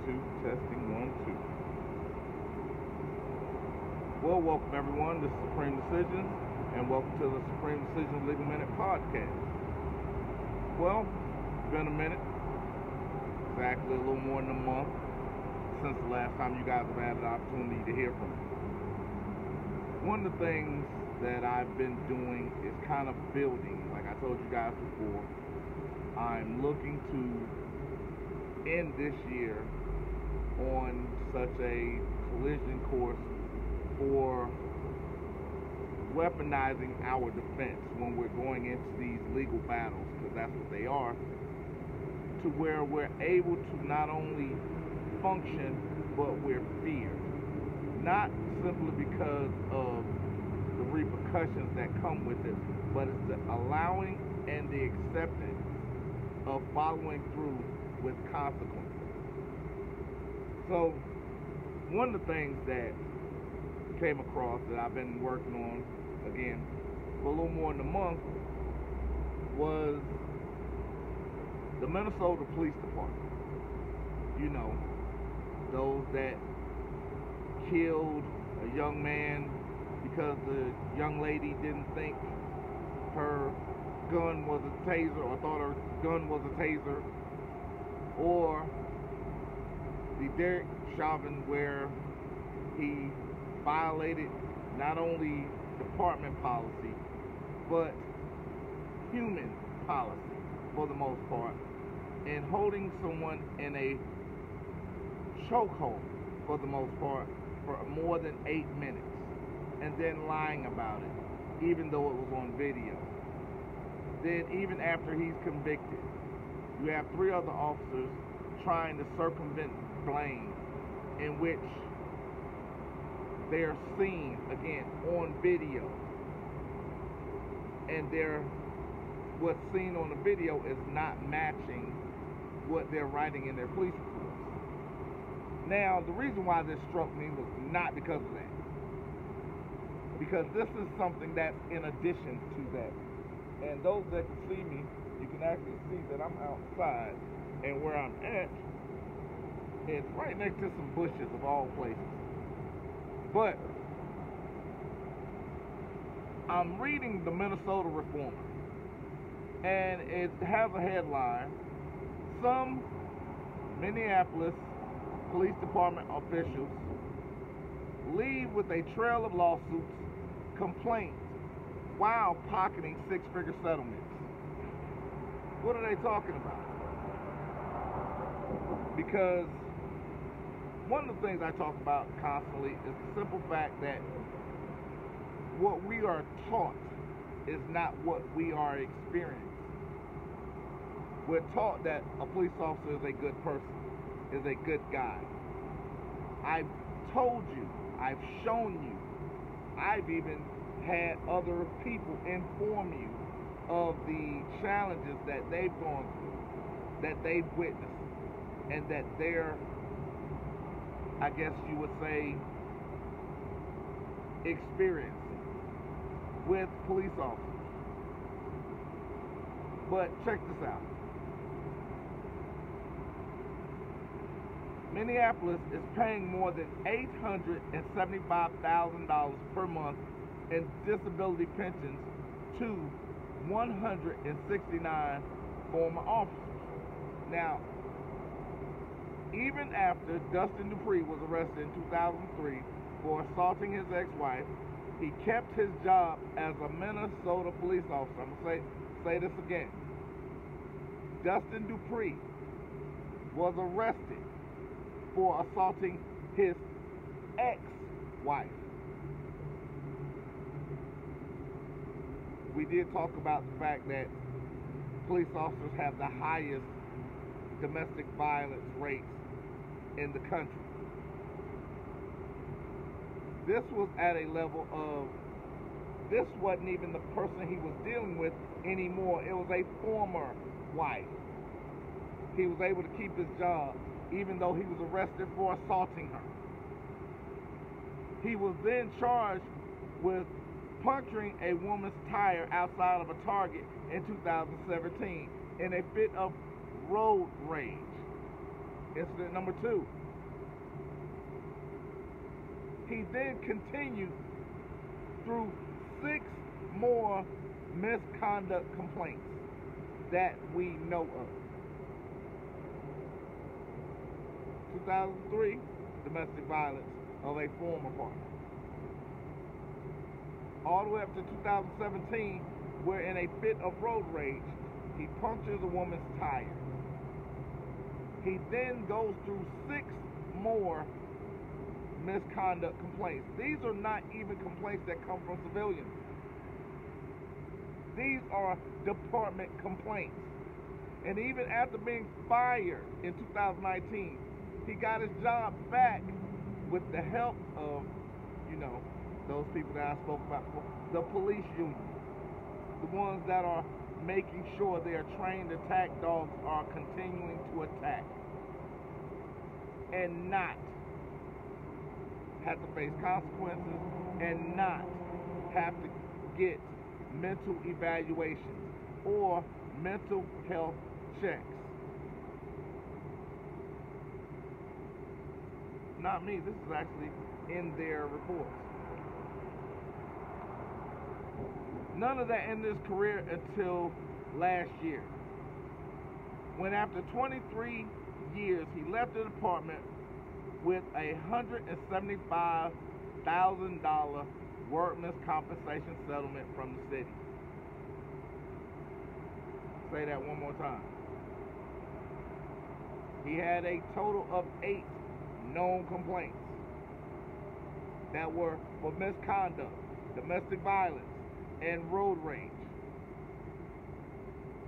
2, testing 1, 2. Well, welcome everyone. This is Supreme Decisions, and welcome to the Supreme Decisions Legal Minute podcast. Well, it's been a minute, exactly a little more than a month since the last time you guys have had an opportunity to hear from me. One of the things that I've been doing is kind of building, like I told you guys before. I'm looking to end this year on such a collision course for weaponizing our defense when we're going into these legal battles, because that's what they are, to where we're able to not only function, but we're feared. Not simply because of the repercussions that come with it, but it's the allowing and the acceptance of following through with consequences. So, one of the things that came across that I've been working on, again, for a little more than a month, was the Minnesota Police Department. You know, those that killed a young man because the young lady didn't think her gun was a taser, or thought her gun was a taser, or the Derek Chauvin where he violated not only department policy but human policy for the most part, and holding someone in a chokehold for the most part for more than 8 minutes and then lying about it even though it was on video. Then even after he's convicted, you have 3 other officers trying to circumvent blame, in which they're seen again on video, and what's seen on the video is not matching what they're writing in their police reports. Now, the reason why this struck me was not because of that, because this is something that's in addition to that. And those that can see me, you can actually see that I'm outside, and where I'm at is right next to some bushes of all places. But I'm reading the Minnesota Reformer, and it has a headline: some Minneapolis Police Department officials leave with a trail of lawsuits, complaints, while pocketing 6-figure settlements. What are they talking about? Because one of the things I talk about constantly is the simple fact that what we are taught is not what we are experiencing. We're taught that a police officer is a good person, is a good guy. I've told you, I've shown you, I've even had other people inform you of the challenges that they've gone through, that they've witnessed, and that they're, I guess you would say, experiencing with police officers. But check this out. Minneapolis is paying more than $875,000 per month in disability pensions to 169 former officers. Now, even after Dustin Dupree was arrested in 2003 for assaulting his ex-wife, he kept his job as a Minnesota police officer. I'm going to say this again. Dustin Dupree was arrested for assaulting his ex-wife. We did talk about the fact that police officers have the highest domestic violence rates in the country. This was at a level of, this wasn't even the person he was dealing with anymore. It was a former wife. He was able to keep his job even though he was arrested for assaulting her. He was then charged with puncturing a woman's tire outside of a Target in 2017 in a fit of road rage. Incident number 2. He then continued through 6 more misconduct complaints that we know of. 2003, domestic violence of a former partner. All the way up to 2017, where in a fit of road rage, he punctures a woman's tire. He then goes through 6 more misconduct complaints. These are not even complaints that come from civilians. These are department complaints. And even after being fired in 2019, he got his job back with the help of, those people that I spoke about before, the police union, the ones that are making sure their trained attack dogs are continuing to attack and not have to face consequences and not have to get mental evaluations or mental health checks. Not me, this is actually in their reports. None of that ended his career until last year, when after 23 years he left the department with a $175,000 workman's compensation settlement from the city. Say that one more time. He had a total of 8 known complaints that were for misconduct, domestic violence, and road rage.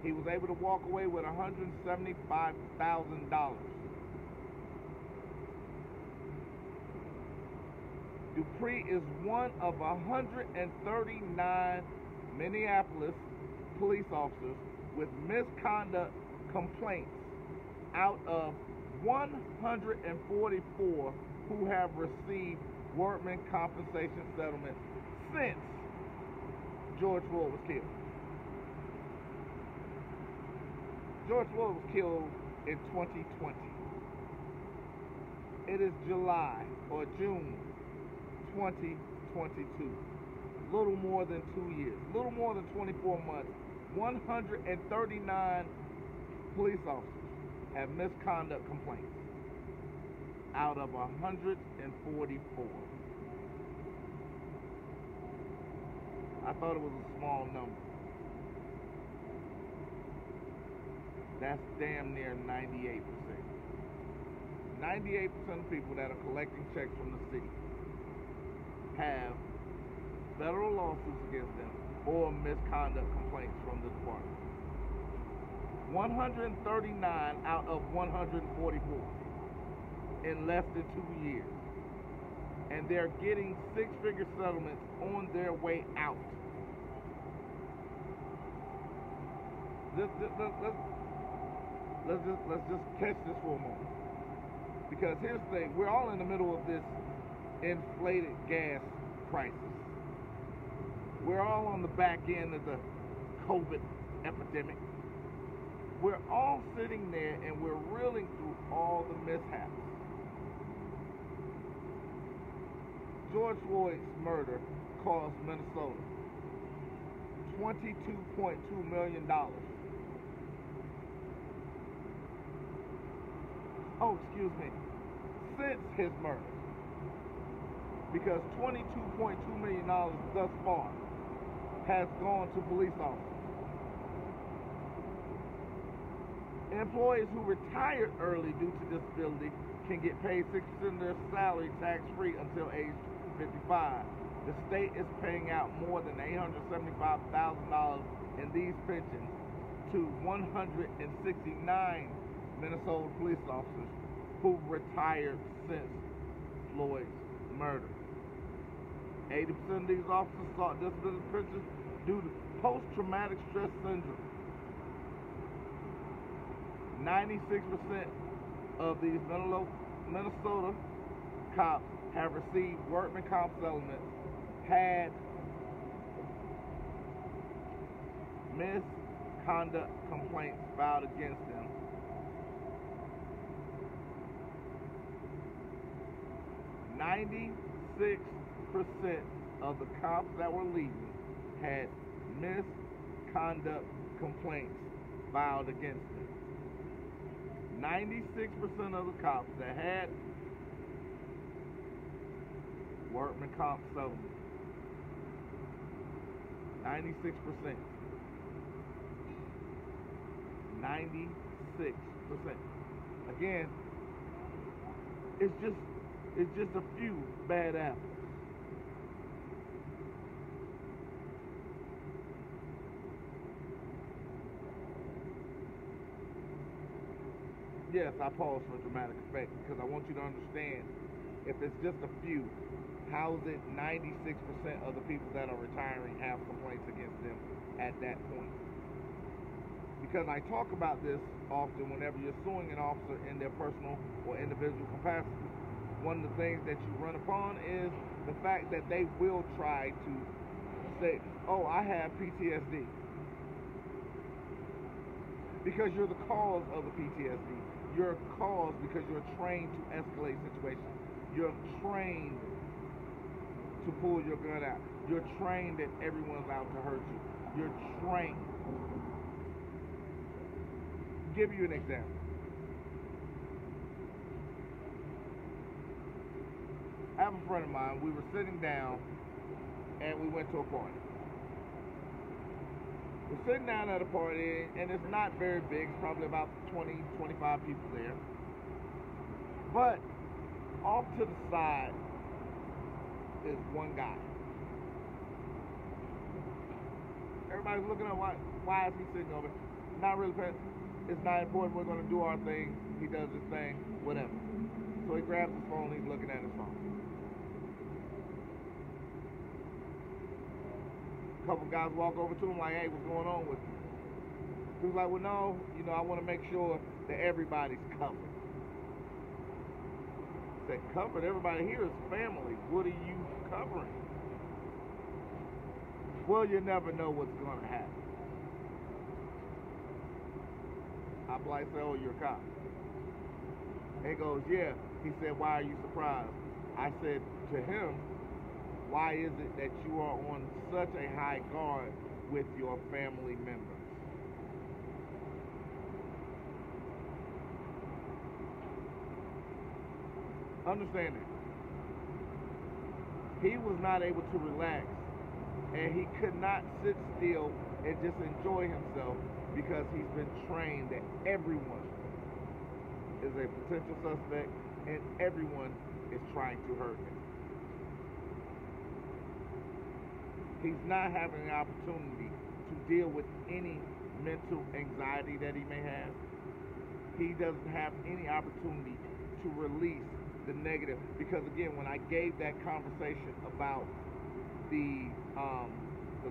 He was able to walk away with $175,000. Dupree is one of 139 Minneapolis police officers with misconduct complaints out of 144 who have received workman compensation settlements since George Floyd was killed. George Floyd was killed in 2020. It is July or June 2022. Little more than 2 years, little more than 24 months. 139 police officers have misconduct complaints out of 144. I thought it was a small number. That's damn near 98%. 98% of people that are collecting checks from the city have federal lawsuits against them or misconduct complaints from the department. 139 out of 144 in less than 2 years. And they're getting 6-figure settlements on their way out. Let's just catch this for a moment. Because here's the thing, we're all in the middle of this inflated gas crisis. We're all on the back end of the COVID epidemic. We're all sitting there and we're reeling through all the mishaps. George Floyd's murder cost Minnesota $22.2 million. Oh, excuse me. Since his murder. Because $22.2 million thus far has gone to police officers. Employees who retired early due to disability can get paid 6% of their salary tax-free until age 55. The state is paying out more than $875,000 in these pensions to 169 Minnesota police officers who've retired since Floyd's murder. 80% of these officers sought disability pensions due to post-traumatic stress syndrome. 96% of these Minnesota cops have received workman comp settlements, had misconduct complaints filed against them, 96% of the cops that were leaving had misconduct complaints filed against them. 96% of the cops that had workman comp settlement. 96%. 96%. Again, it's just a few bad apples. Yes, I pause for dramatic effect because I want you to understand, if it's just a few, how is it 96% of the people that are retiring have complaints against them at that point? Because I talk about this often whenever you're suing an officer in their personal or individual capacity. One of the things that you run upon is the fact that they will try to say, oh, I have PTSD. Because you're the cause of the PTSD. You're a cause because you're trained to escalate situations. You're trained to pull your gun out. You're trained that everyone's out to hurt you. You're trained. Give you an example. I have a friend of mine. We were sitting down and we went to a party. We're sitting down at a party and it's not very big. It's probably about 20, 25 people there. But off to the side is one guy. Everybody's looking at why is he sitting over? Not really paying. It's not important. We're going to do our thing. He does his thing, whatever. So he grabs his phone. He's looking at his phone. A couple guys walk over to him like, hey, what's going on with you? He was like, well, no, I want to make sure that everybody's covered. I said, covered? Everybody here is family. What are you covering? Well, you never know what's going to happen. I politely said, oh, you're a cop. He goes, yeah. He said, why are you surprised? I said to him, why is it that you are on such a high guard with your family members? Understand that. He was not able to relax, and he could not sit still and just enjoy himself because he's been trained that everyone is a potential suspect and everyone is trying to hurt him. He's not having an opportunity to deal with any mental anxiety that he may have. He doesn't have any opportunity to release the negative, because again, when I gave that conversation about the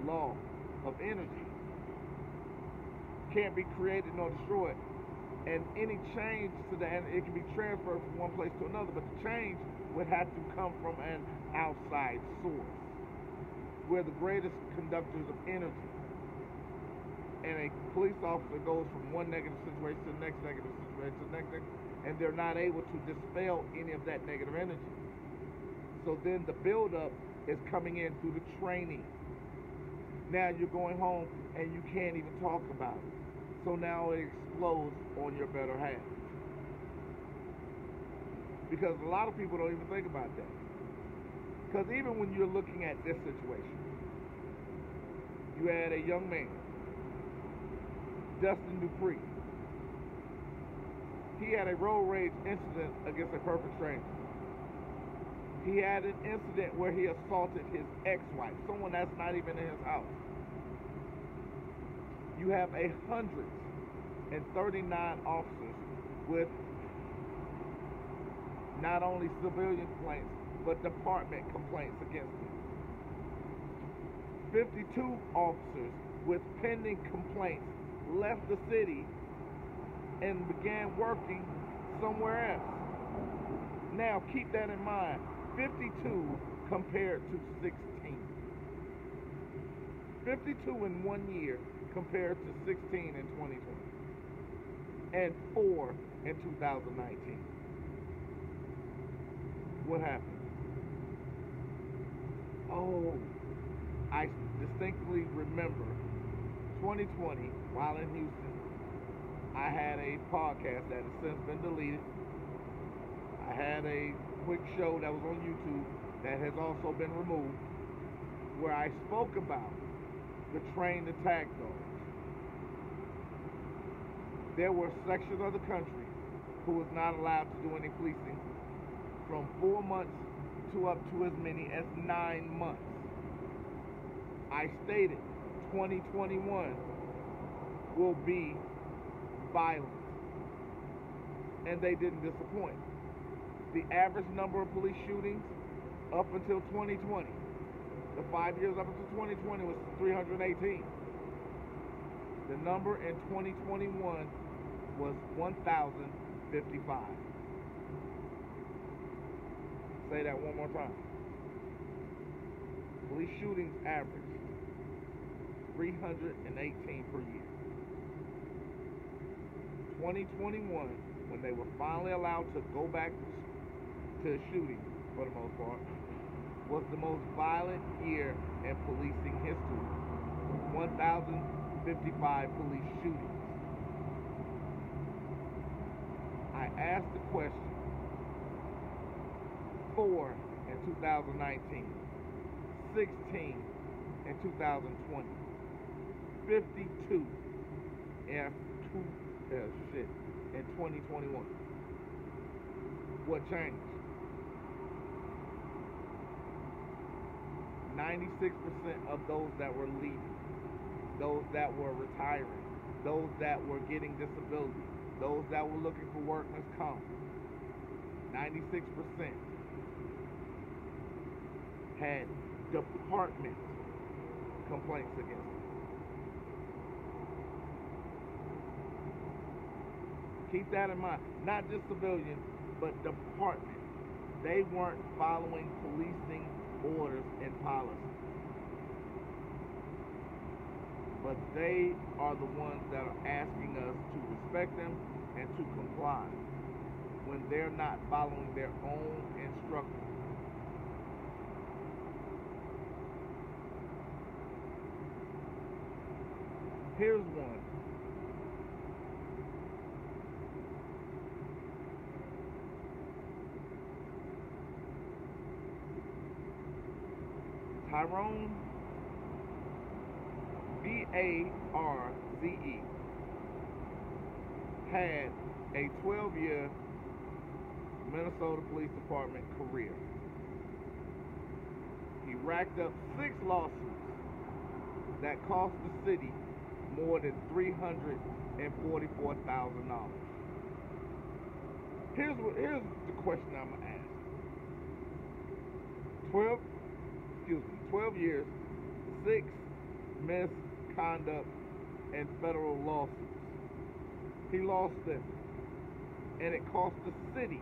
law of energy, can't be created nor destroyed, and any change to that, it can be transferred from one place to another, but the change would have to come from an outside source. We're the greatest conductors of energy, and a police officer goes from one negative situation to the next negative situation to the next negative, and they're not able to dispel any of that negative energy. So then the buildup is coming in through the training. Now you're going home and you can't even talk about it. So now it explodes on your better half. Because a lot of people don't even think about that. Because even when you're looking at this situation, you had a young man, Dustin Dupree. He had a road rage incident against a perfect stranger. He had an incident where he assaulted his ex-wife, someone that's not even in his house. You have 139 officers with not only civilian complaints, but department complaints against him. 52 officers with pending complaints left the city and began working somewhere else. Now keep that in mind. 52 compared to 16. 52 in 1 year compared to 16 in 2020. And 4 in 2019. What happened? Oh, I distinctly remember 2020 while in Houston. I had a podcast that has since been deleted. I had a quick show that was on YouTube that has also been removed, where I spoke about the trained attack dogs. There were sections of the country who was not allowed to do any policing from 4 months to up to as many as 9 months. I stated 2021 will be violent, and they didn't disappoint. The average number of police shootings up until 2020, the 5 years up until 2020, was 318. The number in 2021 was 1,055. Say that one more time. Police shootings average 318 per year. 2021, when they were finally allowed to go back to shooting, for the most part, was the most violent year in policing history. 1,055 police shootings. I asked the question: 4 in 2019, 16 in 2020, 52 in 2021. What changed? 96% of those that were leaving, those that were retiring, those that were getting disability, those that were looking for workman's comp, 96% had department complaints against them. Keep that in mind. Not just civilian, but department. They weren't following policing orders and policies. But they are the ones that are asking us to respect them and to comply when they're not following their own instructions. Here's one. Tyrone Varze had a 12-year Minnesota Police Department career. He racked up 6 lawsuits that cost the city more than $344,000. Here's the question I'm gonna ask. 12 years, 6 misconduct and federal lawsuits. He lost them, and it cost the city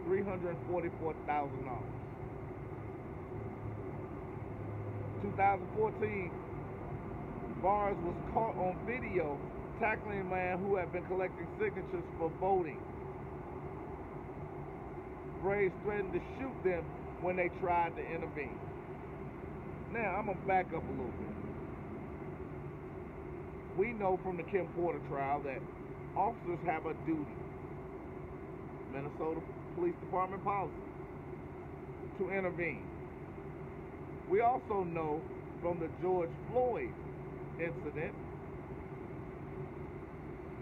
$344,000. 2014, Barnes was caught on video tackling a man who had been collecting signatures for voting. Braves threatened to shoot them when they tried to intervene. Now, I'm going to back up a little bit. We know from the Kim Porter trial that officers have a duty, Minnesota Police Department policy, to intervene. We also know from the George Floyd incident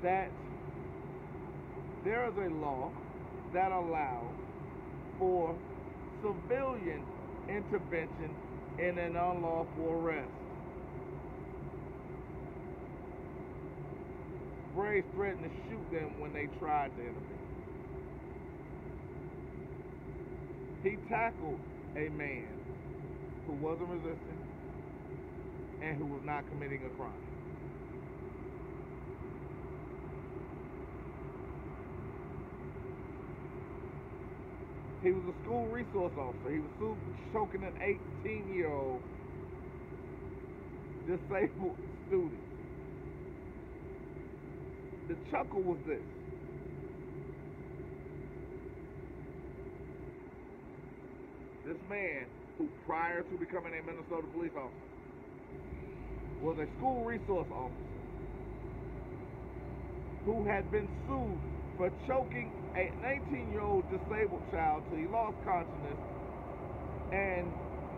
that there is a law that allows for civilian intervention in an unlawful arrest. Braves threatened to shoot them when they tried to intervene. He tackled a man who wasn't resisting and who was not committing a crime. He was a school resource officer. He was choking an 18-year-old disabled student. The chuckle was this: this man who prior to becoming a Minnesota police officer was a school resource officer who had been sued for choking an 18-year-old disabled child till he lost consciousness, and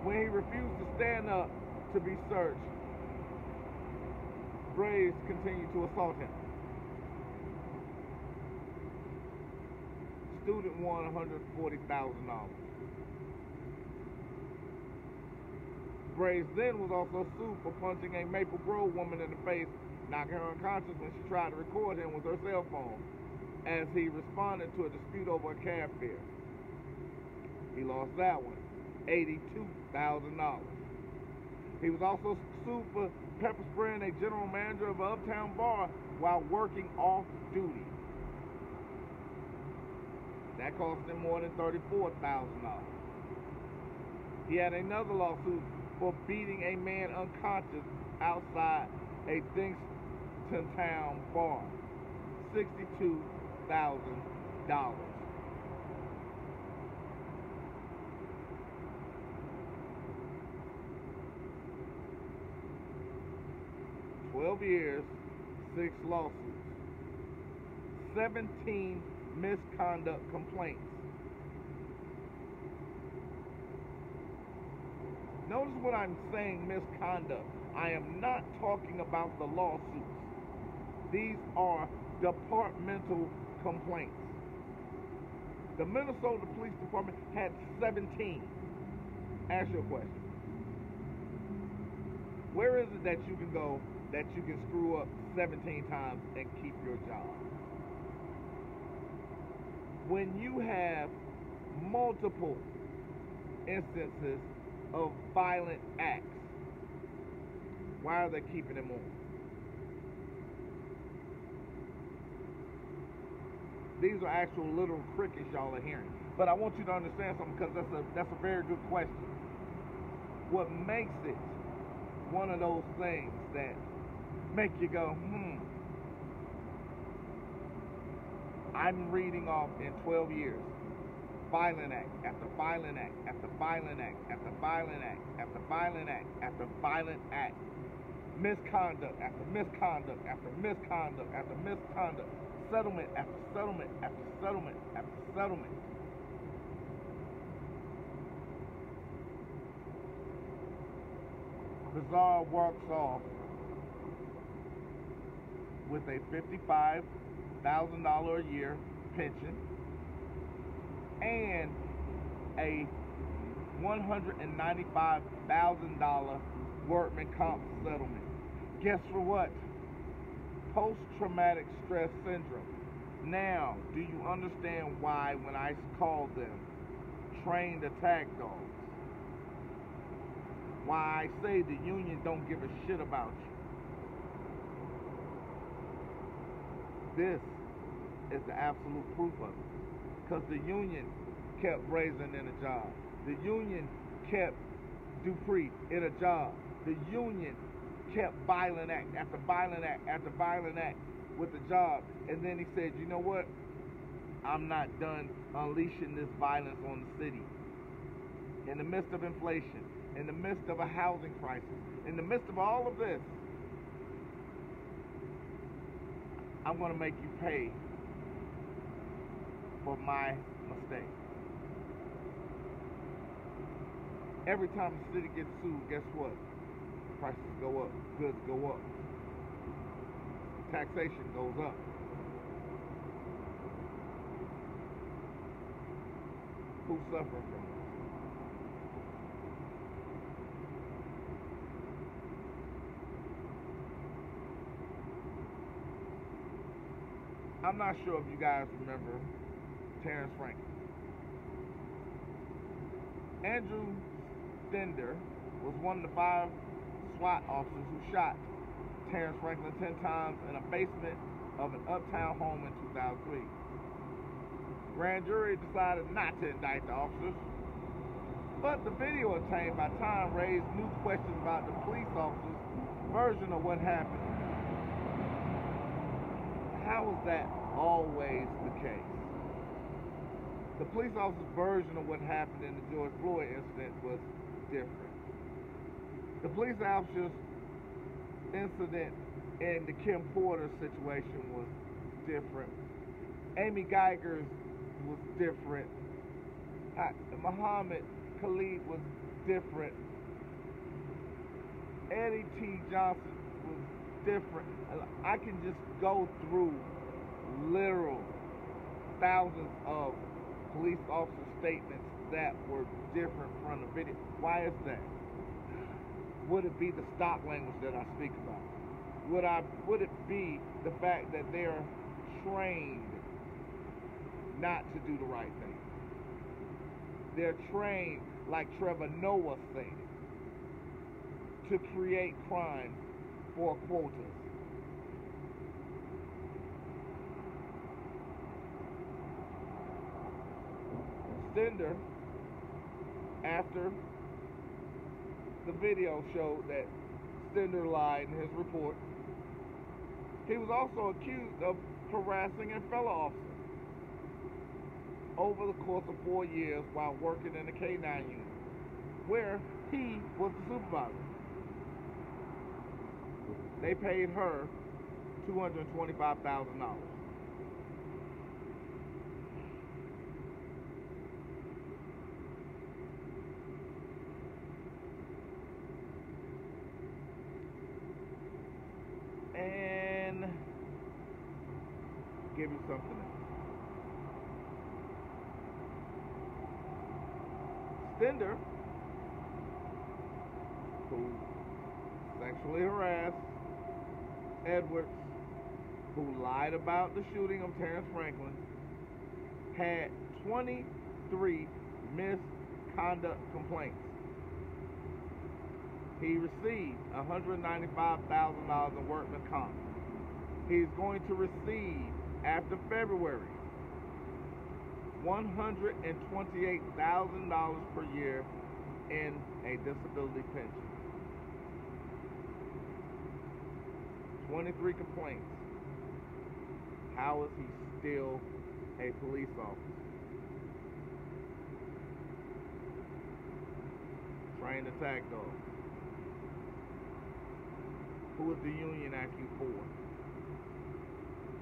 when he refused to stand up to be searched, Graves continued to assault him. Student won $140,000. Graves then was also sued for punching a Maple Grove woman in the face, knocking her unconscious when she tried to record him with her cell phone as he responded to a dispute over a cab fare. He lost that one, $82,000. He was also sued for pepper spraying a general manager of an uptown bar while working off duty. That cost him more than $34,000. He had another lawsuit for beating a man unconscious outside a Dinkstown bar, $62,000. 12 years, 6 lawsuits, 17 misconduct complaints. Notice when I'm saying misconduct, I am not talking about the lawsuits. These are departmental complaints. The Minnesota Police Department had 17. Ask your question. Where is it that you can go that you can screw up 17 times and keep your job? When you have multiple instances of violent acts, why are they keeping him on? These are actual literal crickets y'all are hearing. But I want you to understand something, because that's a very good question. What makes it one of those things that make you go, I'm reading off in 12 years, violent act after violent act after violent act after violent act after violent act after violent act, misconduct after misconduct after misconduct after misconduct, settlement after settlement after settlement after settlement. Bizarre walks off with a $55,000 a year pension and a $195,000 workman comp settlement. Guess for what? Post-traumatic stress syndrome. Now, do you understand why when I call them trained attack dogs? Why I say the union don't give a shit about you? This is the absolute proof of it. Because the union kept Brazen in a job. The union kept Dupree in a job. The union kept violent act after violent act after violent act with the job. And then he said, you know what? I'm not done unleashing this violence on the city. In the midst of inflation, in the midst of a housing crisis, in the midst of all of this, I'm going to make you pay for my mistake. Every time the city gets sued, guess what? Prices go up, goods go up, taxation goes up. Who's suffering from it? I'm not sure if you guys remember Terrence Franklin. Andrew Stender was one of the 5 SWAT officers who shot Terrence Franklin 10 times in a basement of an uptown home in 2003. Grand jury decided not to indict the officers, but the video obtained by Time raised new questions about the police officers' version of what happened. How is that always the case? The police officer's version of what happened in the George Floyd incident was different. The police officer's incident in the Kim Porter situation was different. Amy Geiger's was different. Muhammad Khalid was different. Eddie T. Johnson was different. I can just go through literal thousands of police officer statements that were different from the video. Why is that? Would it be the stock language that I speak about? Would it be the fact that they're trained not to do the right thing? They're trained, like Trevor Noah said, to create crime for quotas. Stender, after the video showed that Stender lied in his report, he was also accused of harassing a fellow officer over the course of 4 years while working in the K-9 unit, where he was the supervisor. They paid her $225,000. And give you something else. Stender, who sexually harassed Edwards, who lied about the shooting of Terrence Franklin, had 23 misconduct complaints. He received $195,000 in workman's comp. He's going to receive, after February, $128,000 per year in a disability pension. 23 complaints. How is he still a police officer? Trained attack dog. Who is the union actually for?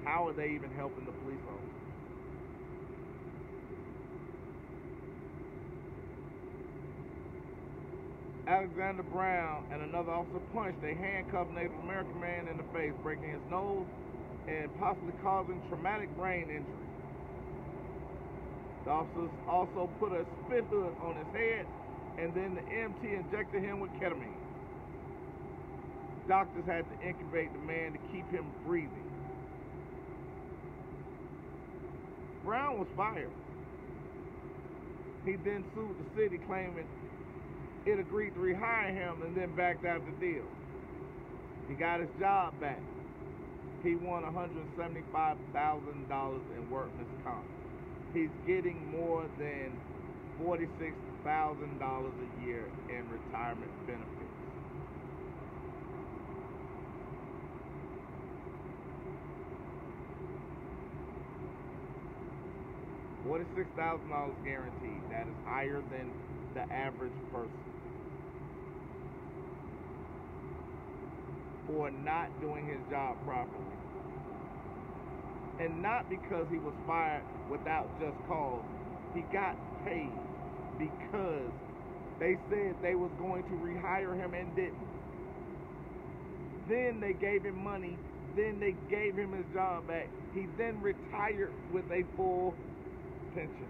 How are they even helping the police officers? Alexander Brown and another officer punched a handcuffed Native American man in the face, breaking his nose and possibly causing traumatic brain injury. The officers also put a spit hood on his head, and then the EMT injected him with ketamine. Doctors had to incubate the man to keep him breathing. Brown was fired. He then sued the city, claiming it agreed to rehire him and then backed out the deal. He got his job back. He won $175,000 in workman's comp. He's getting more than $46,000 a year in retirement benefits. $46,000 guaranteed. That is higher than the average person. For not doing his job properly. And not because he was fired without just cause. He got paid because they said they was going to rehire him and didn't. Then they gave him money. Then they gave him his job back. He then retired with a full pension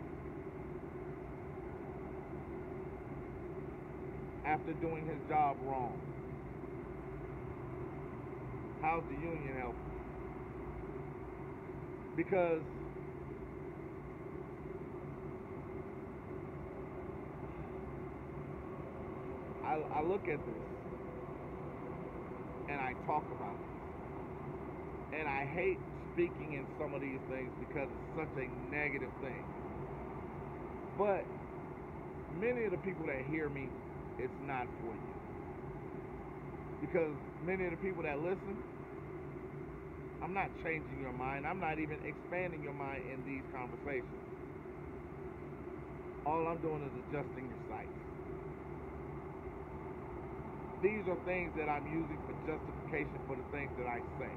after doing his job wrong. How's the union helping? Because I look at this and I talk about it, and I hate speaking in some of these things because it's such a negative thing. But many of the people that hear me, it's not for you. Because many of the people that listen, I'm not changing your mind. I'm not even expanding your mind in these conversations. All I'm doing is adjusting your sights. These are things that I'm using for justification for the things that I say.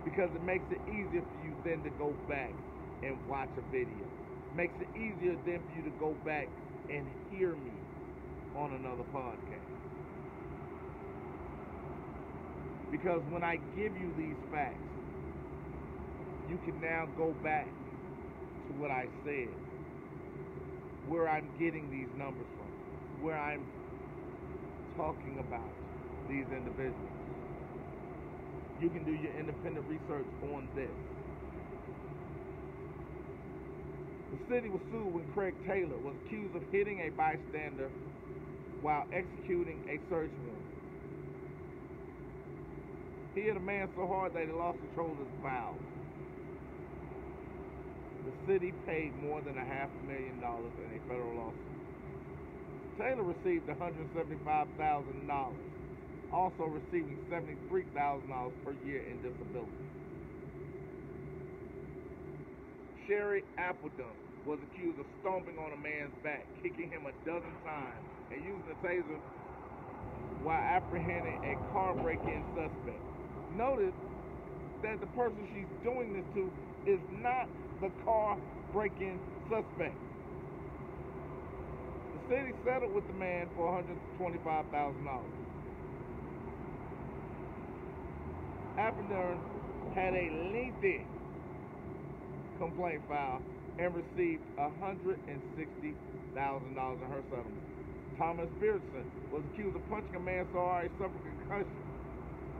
Because it makes it easier for you then to go back and watch a video. Makes it easier then for you to go back and hear me on another podcast. Because when I give you these facts, you can now go back to what I said, where I'm getting these numbers from, where I'm talking about these individuals. You can do your independent research on this. The city was sued when Craig Taylor was accused of hitting a bystander while executing a search warrant. He hit a man so hard that he lost control of his bowels. The city paid more than $500,000 in a federal lawsuit. Taylor received $175,000, also receiving $73,000 per year in disability. Sherry Appleton was accused of stomping on a man's back, kicking him 12 times, and using a taser while apprehending a car break-in suspect. Notice that the person she's doing this to is not the car break-in suspect. The city settled with the man for $125,000. Appleton had a lengthy complaint filed and received $160,000 in her settlement. Thomas Beardson was accused of punching a man so hard he suffered concussion.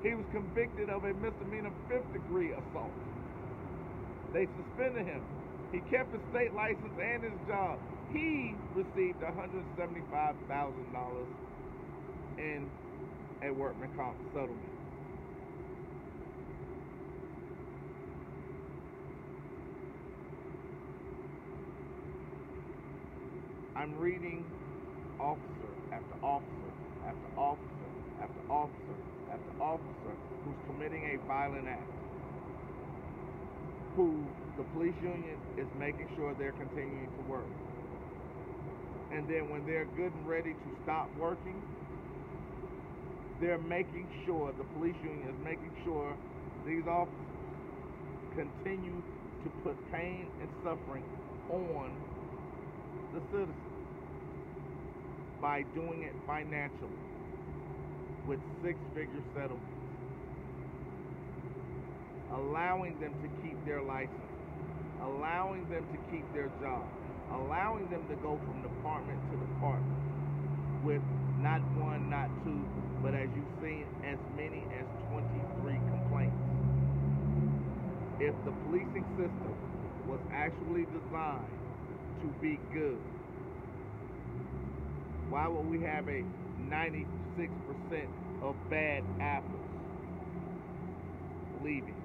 He was convicted of a misdemeanor 5th-degree assault. They suspended him. He kept his state license and his job. He received $175,000 in a workman comp settlement. I'm reading officer after officer after officer after officer after officer who's committing a violent act, who the police union is making sure they're continuing to work. And then when they're good and ready to stop working, they're making sure, the police union is making sure these officers continue to put pain and suffering on the citizens by doing it financially with 6-figure settlements, allowing them to keep their license, allowing them to keep their job, allowing them to go from department to department with not one, not two, but as you've seen, as many as 23 complaints. If the policing system was actually designed to be good, why would we have a 96% of bad apples leaving?